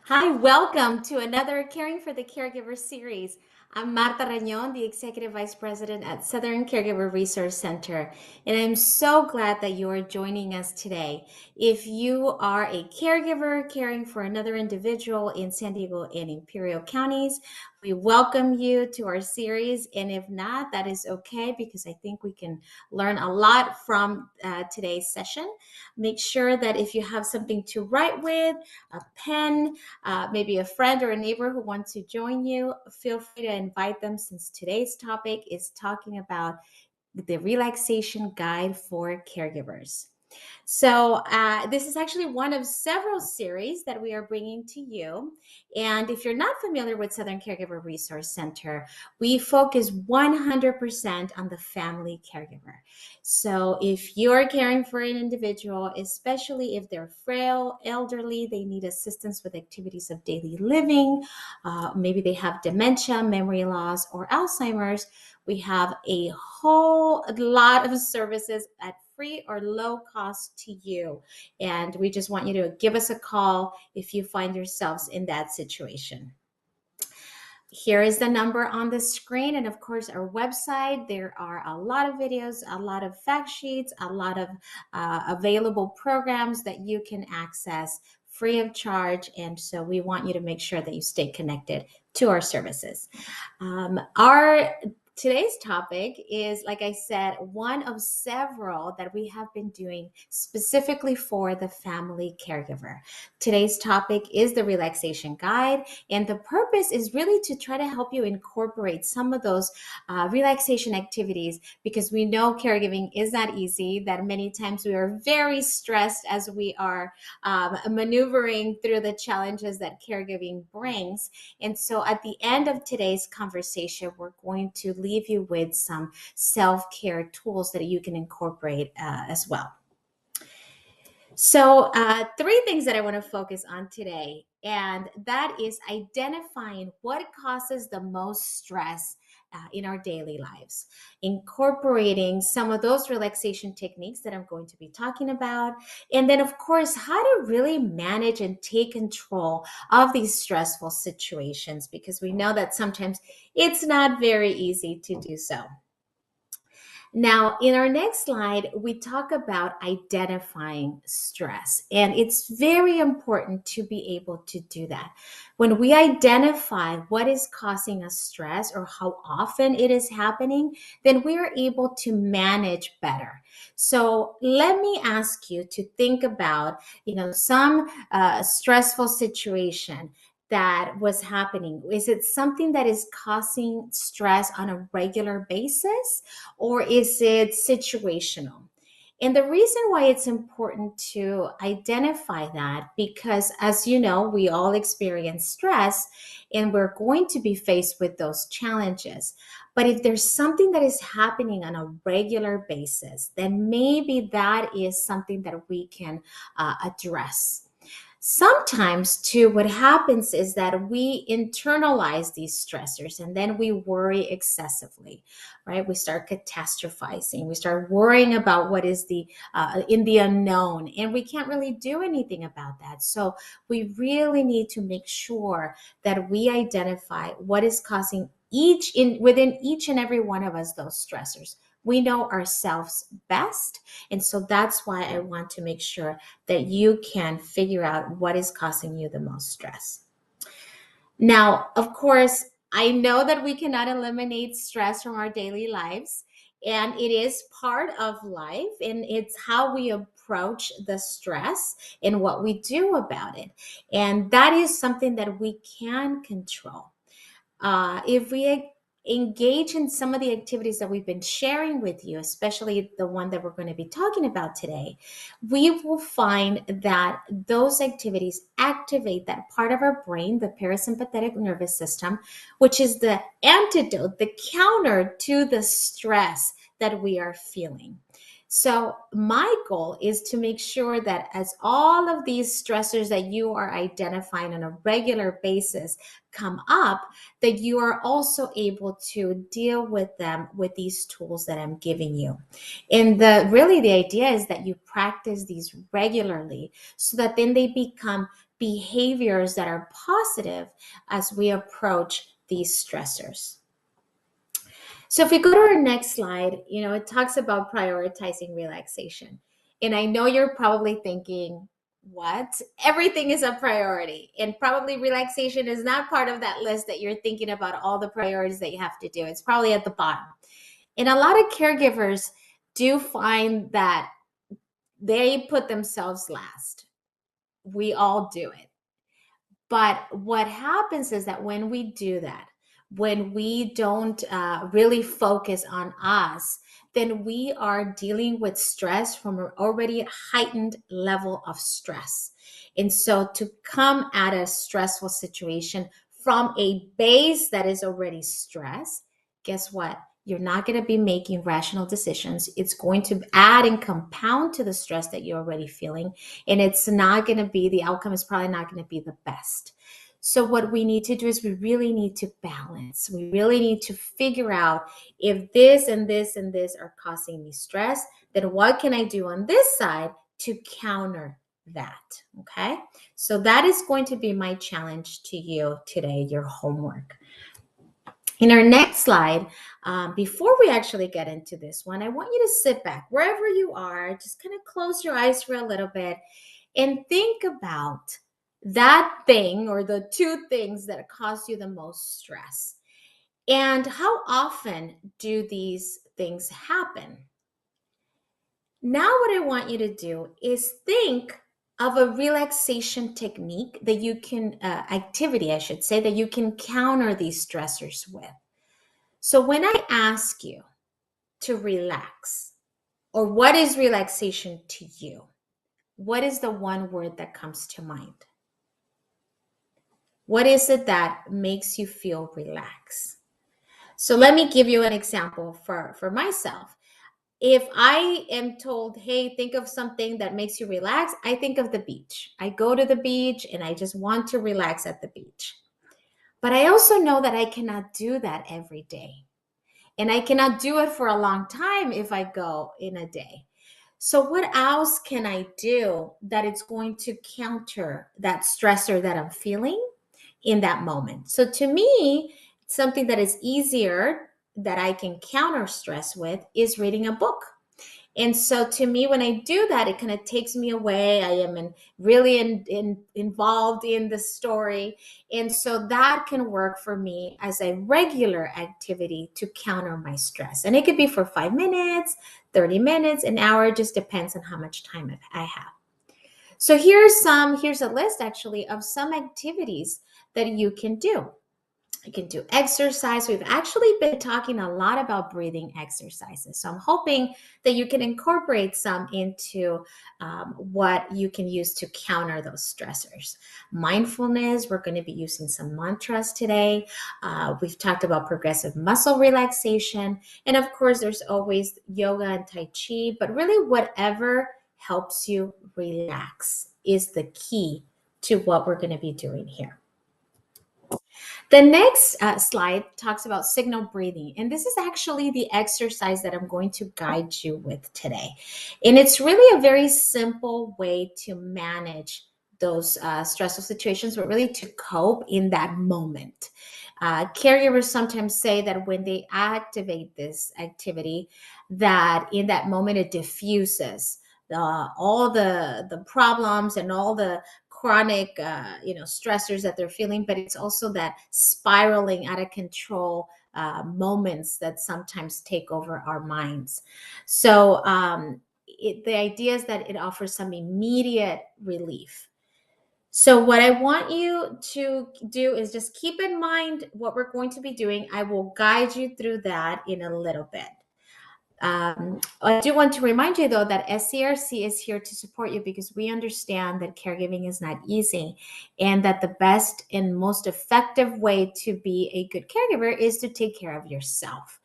Hi, welcome to another Caring for the Caregiver series. I'm Marta Rañón, the Executive Vice President at Southern Caregiver Resource Center, and I'm so glad that you are joining us today. If you are a caregiver caring for another individual in San Diego and Imperial counties, we welcome you to our series, and if not, that is okay because I think we can learn a lot from today's session. Make sure that if you have something to write with, a pen, maybe a friend or a neighbor who wants to join you, feel free to invite them since today's topic is talking about the relaxation guide for caregivers. So, this is actually one of several series that we are bringing to you. And if you're not familiar with Southern Caregiver Resource Center, we focus 100% on the family caregiver. So, if you're caring for an individual, especially if they're frail, elderly, they need assistance with activities of daily living, maybe they have dementia, memory loss, or Alzheimer's, we have a whole lot of services at free or low cost to you. And we just want you to give us a call if you find yourselves in that situation. Here is the number on the screen. And of course, our website, there are a lot of videos, a lot of fact sheets, a lot of available programs that you can access free of charge. And so we want you to make sure that you stay connected to our services. Our Today's topic is, like I said, one of several that we have been doing specifically for the family caregiver. Today's topic is the relaxation guide, and the purpose is really to try to help you incorporate some of those relaxation activities because we know caregiving is not easy, that many times we are very stressed as we are maneuvering through the challenges that caregiving brings. And so at the end of today's conversation, we're going to leave you with some self-care tools that you can incorporate as well. So, three things that I want to focus on today, and that is identifying what causes the most stress in our daily lives, incorporating some of those relaxation techniques that I'm going to be talking about, and then, of course, how to really manage and take control of these stressful situations because we know that sometimes it's not very easy to do so. Now, in our next slide, we talk about identifying stress, and it's very important to be able to do that. When we identify what is causing us stress or how often it is happening, then we are able to manage better. So let me ask you to think about, some stressful situation that was happening. Is it something that is causing stress on a regular basis? Or is it situational? And the reason why it's important to identify that, because as you know, we all experience stress and we're going to be faced with those challenges. But if there's something that is happening on a regular basis, then maybe that is something that we can address. Sometimes, too, what happens is that we internalize these stressors and then we worry excessively, right? We start catastrophizing. We start worrying about what is in the unknown, and we can't really do anything about that. So we really need to make sure that we identify what is causing within each and every one of us those stressors. We know ourselves best, and so that's why I want to make sure that you can figure out what is causing you the most stress. Now, of course, I know that we cannot eliminate stress from our daily lives, and it is part of life, and it's how we approach the stress and what we do about it. And that is something that we can control. If we engage in some of the activities that we've been sharing with you, especially the one that we're going to be talking about today, we will find that those activities activate that part of our brain, the parasympathetic nervous system, which is the antidote, the counter to the stress that we are feeling. So my goal is to make sure that as all of these stressors that you are identifying on a regular basis come up, that you are also able to deal with them with these tools that I'm giving you. And the idea is that you practice these regularly so that then they become behaviors that are positive as we approach these stressors. So if we go to our next slide, it talks about prioritizing relaxation. And I know you're probably thinking, what? Everything is a priority. And probably relaxation is not part of that list that you're thinking about all the priorities that you have to do. It's probably at the bottom. And a lot of caregivers do find that they put themselves last. We all do it. But what happens is that when we do that, when we don't really focus on us, then we are dealing with stress from an already heightened level of stress. And so to come at a stressful situation from a base that is already stressed, guess what? You're not going to be making rational decisions. It's going to add and compound to the stress that you're already feeling. And it's not going to be, the outcome is probably not going to be the best. So what we need to do is we really need to balance. We really need to figure out if this and this and this are causing me stress, then what can I do on this side to counter that? Okay. So that is going to be my challenge to you today, your homework. In our next slide, before we actually get into this one, I want you to sit back wherever you are, just kind of close your eyes for a little bit and think about that thing or the two things that cause you the most stress. And how often do these things happen? Now, what I want you to do is think of a relaxation technique that you can, activity, I should say, that you can counter these stressors with. So when I ask you to relax, or what is relaxation to you, what is the one word that comes to mind? What is it that makes you feel relaxed? So let me give you an example for myself. If I am told, hey, think of something that makes you relax, I think of the beach. I go to the beach and I just want to relax at the beach. But I also know that I cannot do that every day. And I cannot do it for a long time if I go in a day. So what else can I do that it's going to counter that stressor that I'm feeling in that moment? So to me, something that is easier that I can counter stress with is reading a book. And so to me, when I do that, it kind of takes me away. I am really involved in the story. And so that can work for me as a regular activity to counter my stress. And it could be for 5 minutes, 30 minutes, an hour, just depends on how much time I have. So here's a list actually of some activities that you can do. You can do exercise. We've actually been talking a lot about breathing exercises. So I'm hoping that you can incorporate some into what you can use to counter those stressors. Mindfulness, we're going to be using some mantras today. We've talked about progressive muscle relaxation. And of course, there's always yoga and Tai Chi, but really whatever helps you relax is the key to what we're going to be doing here. The next slide talks about signal breathing. And this is actually the exercise that I'm going to guide you with today. And it's really a very simple way to manage those stressful situations, but really to cope in that moment. Caregivers sometimes say that when they activate this activity, that in that moment it diffuses all the problems and all the chronic stressors that they're feeling, but it's also that spiraling out of control moments that sometimes take over our minds. So the idea is that it offers some immediate relief. So what I want you to do is just keep in mind what we're going to be doing. I will guide you through that in a little bit. I do want to remind you, though, that SCRC is here to support you because we understand that caregiving is not easy and that the best and most effective way to be a good caregiver is to take care of yourself.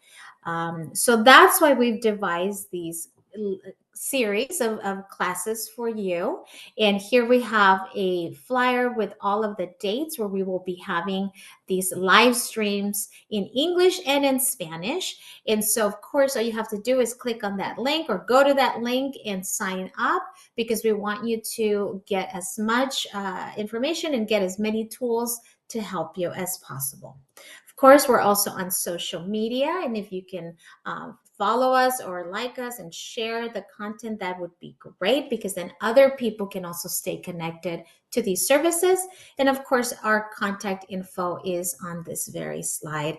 So that's why we've devised these series of classes for you. And here we have a flyer with all of the dates where we will be having these live streams in English and in Spanish. And so, of course, all you have to do is click on that link or go to that link and sign up, because we want you to get as much information and get as many tools to help you as possible. Of course, we're also on social media, and if you can follow us or like us and share the content, that would be great, because then other people can also stay connected to these services. And of course, our contact info is on this very slide,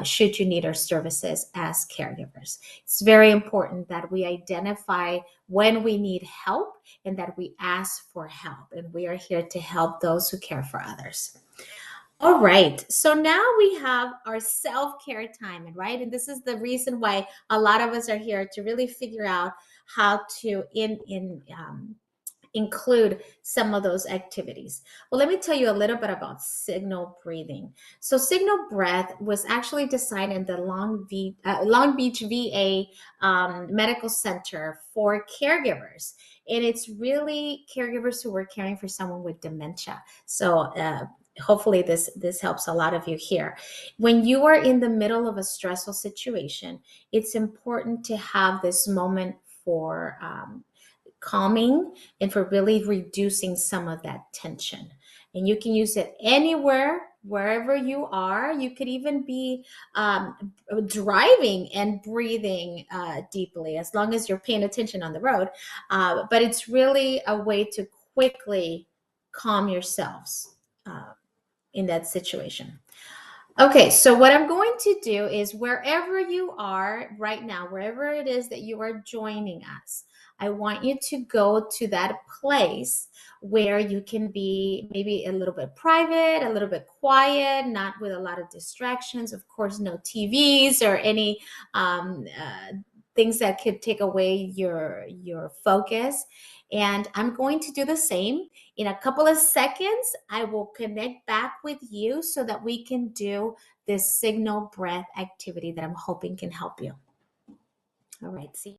should you need our services as caregivers. It's very important that we identify when we need help and that we ask for help. And we are here to help those who care for others. All right. So now we have our self-care time, and right? And this is the reason why a lot of us are here, to really figure out how to include some of those activities. Well, let me tell you a little bit about signal breathing. So signal breath was actually designed in the Long Beach VA Medical Center for caregivers. And it's really caregivers who were caring for someone with dementia. So hopefully this helps a lot of you here. When you are in the middle of a stressful situation, it's important to have this moment for calming and for really reducing some of that tension. And you can use it anywhere, wherever you are. You could even be driving and breathing deeply, as long as you're paying attention on the road. But it's really a way to quickly calm yourselves in that situation. Okay, so what I'm going to do is, wherever you are right now, wherever it is that you are joining us, I want you to go to that place where you can be maybe a little bit private, a little bit quiet, not with a lot of distractions. Of course, no TVs or any things that could take away your focus. And I'm going to do the same. In a couple of seconds, I will connect back with you so that we can do this signal breath activity that I'm hoping can help you. All right, see.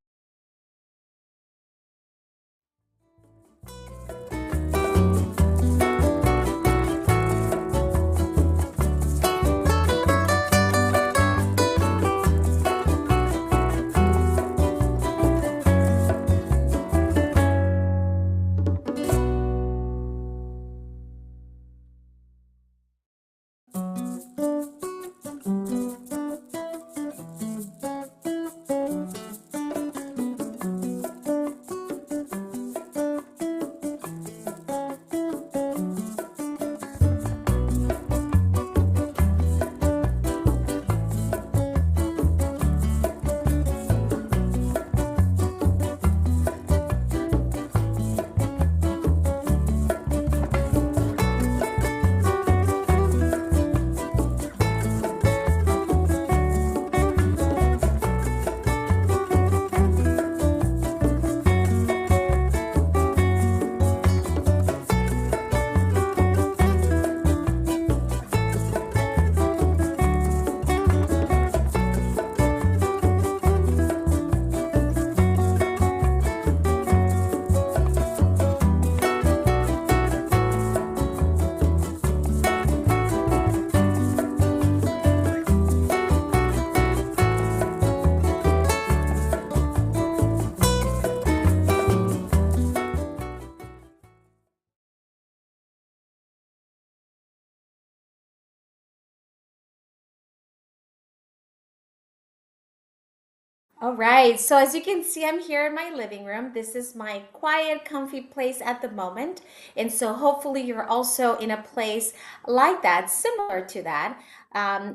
All right. So as you can see, I'm here in my living room. This is my quiet, comfy place at the moment. And so hopefully you're also in a place like that, similar to that.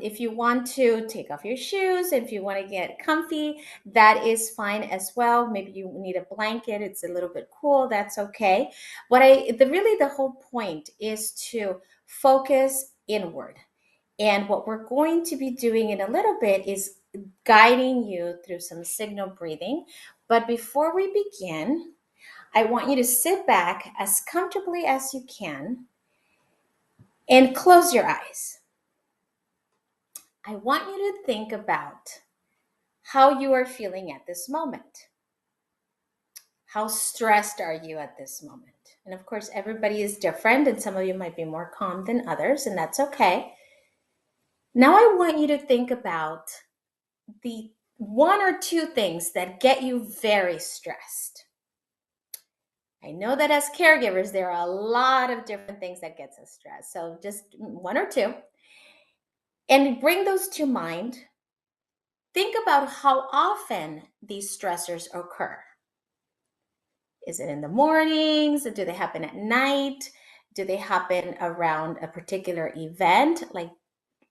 If you want to take off your shoes, if you want to get comfy, that is fine as well. Maybe you need a blanket. It's a little bit cool. That's okay. Really the whole point is to focus inward. And what we're going to be doing in a little bit is guiding you through some signal breathing. But before we begin, I want you to sit back as comfortably as you can and close your eyes. I want you to think about how you are feeling at this moment. How stressed are you at this moment? And of course, everybody is different, and some of you might be more calm than others, and that's okay. Now, I want you to think about the one or two things that get you very stressed. I know that as caregivers, there are a lot of different things that gets us stressed. So just one or two, and bring those to mind. Think about how often these stressors occur. Is it in the mornings? Do they happen at night? Do they happen around a particular event like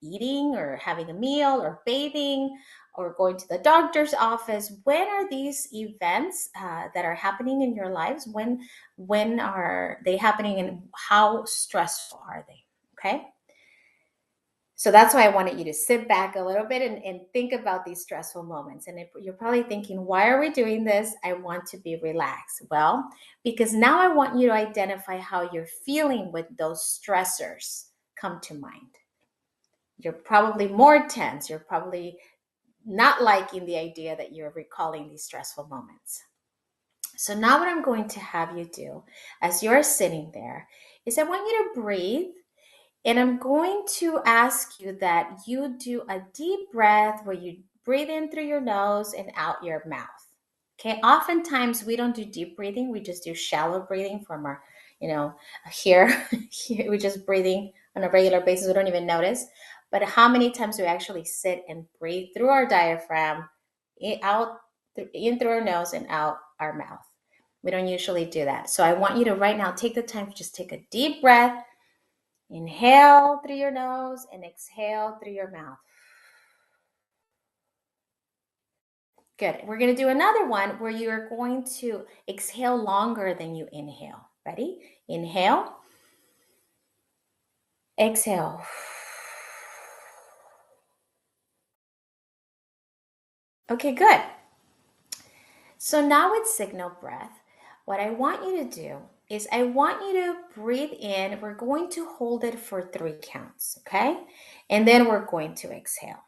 eating or having a meal or bathing or going to the doctor's office? When are these events that are happening in your lives? When are they happening, and how stressful are they? Okay. So that's why I wanted you to sit back a little bit and think about these stressful moments. And if you're probably thinking, why are we doing this? I want to be relaxed. Well, because now I want you to identify how you're feeling with those stressors come to mind. You're probably more tense. You're probably not liking the idea that you're recalling these stressful moments. So now what I'm going to have you do as you're sitting there is I want you to breathe. And I'm going to ask you that you do a deep breath where you breathe in through your nose and out your mouth. Okay. Oftentimes we don't do deep breathing. We just do shallow breathing from our, here, here we're just breathing on a regular basis. We don't even notice. But how many times do we actually sit and breathe through our diaphragm, in through our nose and out our mouth? We don't usually do that. So I want you to right now take the time to just take a deep breath. Inhale through your nose and exhale through your mouth. Good. We're going to do another one where you are going to exhale longer than you inhale. Ready? Inhale. Exhale. Okay, good. So now with signal breath, what I want you to do is I want you to breathe in. We're going to hold it for 3 counts, okay? And then we're going to exhale.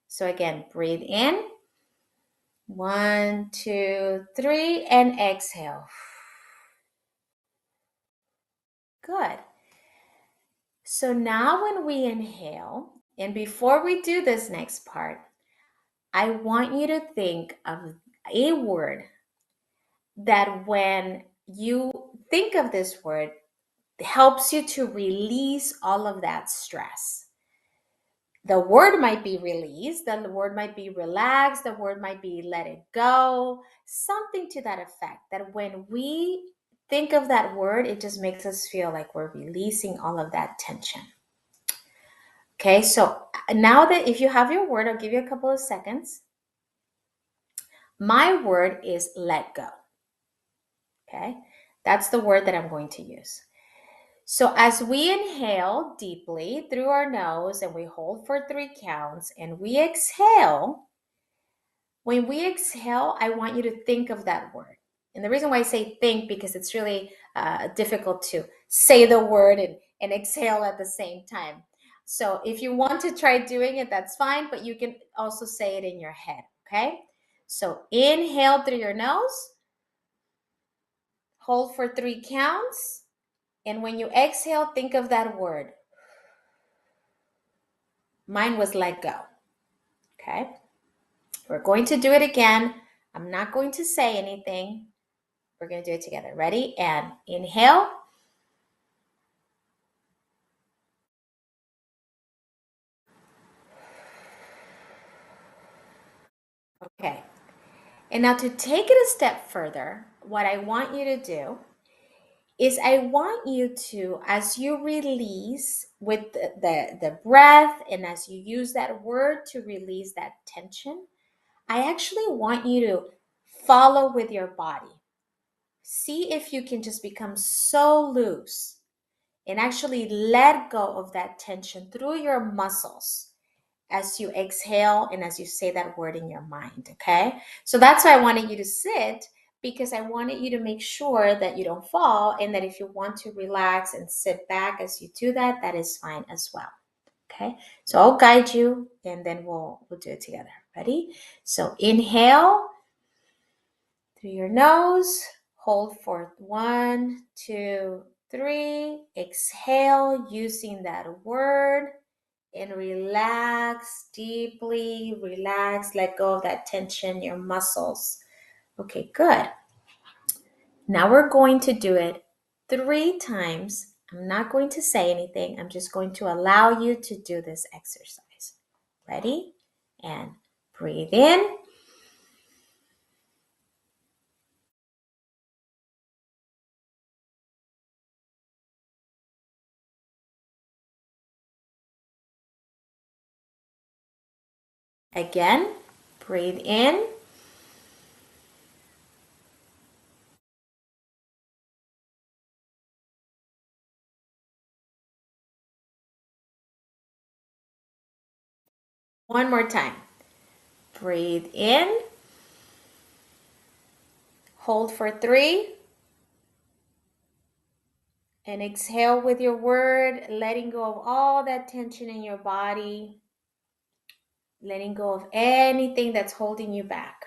So again, breathe in. 1, 2, 3, and exhale. Good. So now when we inhale, and before we do this next part, I want you to think of a word that when you think of this word, helps you to release all of that stress. The word might be release, the word might be relax, the word might be let it go, something to that effect. That when we think of that word, it just makes us feel like we're releasing all of that tension. Okay, so now that if you have your word, I'll give you a couple of seconds. My word is let go. Okay, that's the word that I'm going to use. So as we inhale deeply through our nose and we hold for 3 counts and we exhale, when we exhale, I want you to think of that word. And the reason why I say think, because it's really difficult to say the word and exhale at the same time. So if you want to try doing it, that's fine, but you can also say it in your head, okay? So inhale through your nose, hold for 3 counts, and when you exhale, think of that word. Mine was let go, okay? We're going to do it again. I'm not going to say anything. We're going to do it together. Ready? And inhale. Okay. And now to take it a step further, what I want you to do is I want you to, as you release with the breath and as you use that word to release that tension, I actually want you to follow with your body. See if you can just become so loose and actually let go of that tension through your muscles as you exhale and as you say that word in your mind, okay? So that's why I wanted you to sit, because I wanted you to make sure that you don't fall, and that if you want to relax and sit back as you do that, that is fine as well, okay? So I'll guide you and then we'll do it together. Ready? So inhale through your nose, Hold for 1, 2, 3. Exhale using that word and relax deeply. Relax, let go of that tension in your muscles. Okay, good. Now we're going to do it 3 times. I'm not going to say anything. I'm just going to allow you to do this exercise. Ready? And breathe in. Again, breathe in. One more time. Breathe in. Hold for 3. And exhale with your word, letting go of all that tension in your body, letting go of anything that's holding you back.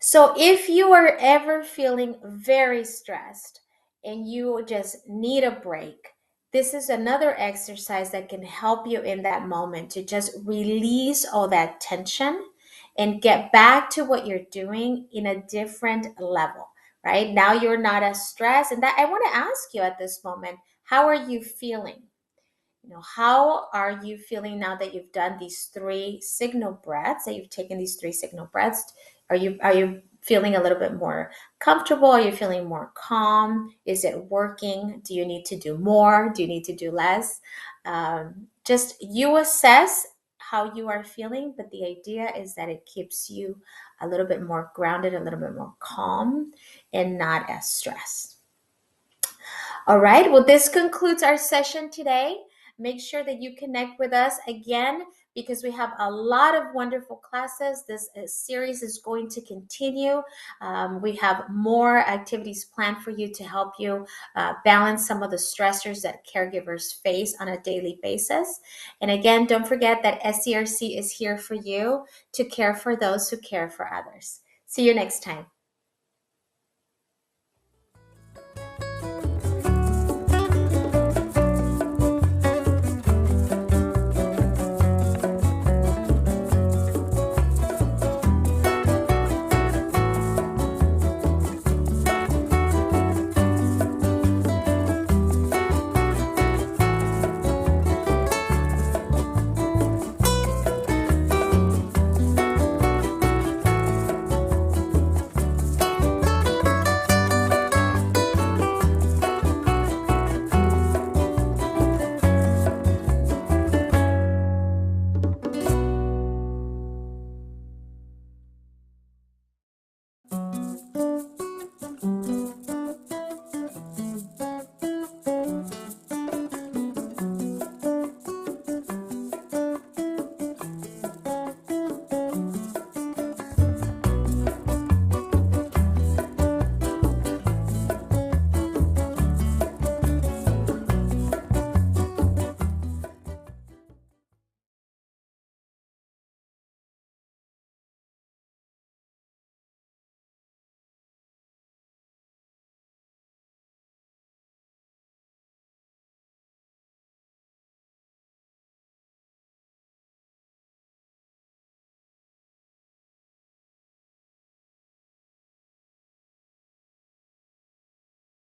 So if you are ever feeling very stressed and you just need a break, this is another exercise that can help you in that moment to just release all that tension and get back to what you're doing in a different level, right? Now you're not as stressed. And that I want to ask you at this moment, how are you feeling? How are you feeling now that you've done these 3 signal breaths, that you've taken these 3 signal breaths? Are you feeling a little bit more comfortable? Are you feeling more calm? Is it working? Do you need to do more? Do you need to do less? Just you assess how you are feeling, but the idea is that it keeps you a little bit more grounded, a little bit more calm, and not as stressed. All right. Well, this concludes our session today. Make sure that you connect with us again because we have a lot of wonderful classes. This series is going to continue. We have more activities planned for you to help you balance some of the stressors that caregivers face on a daily basis. And again, don't forget that SCRC is here for you to care for those who care for others. See you next time.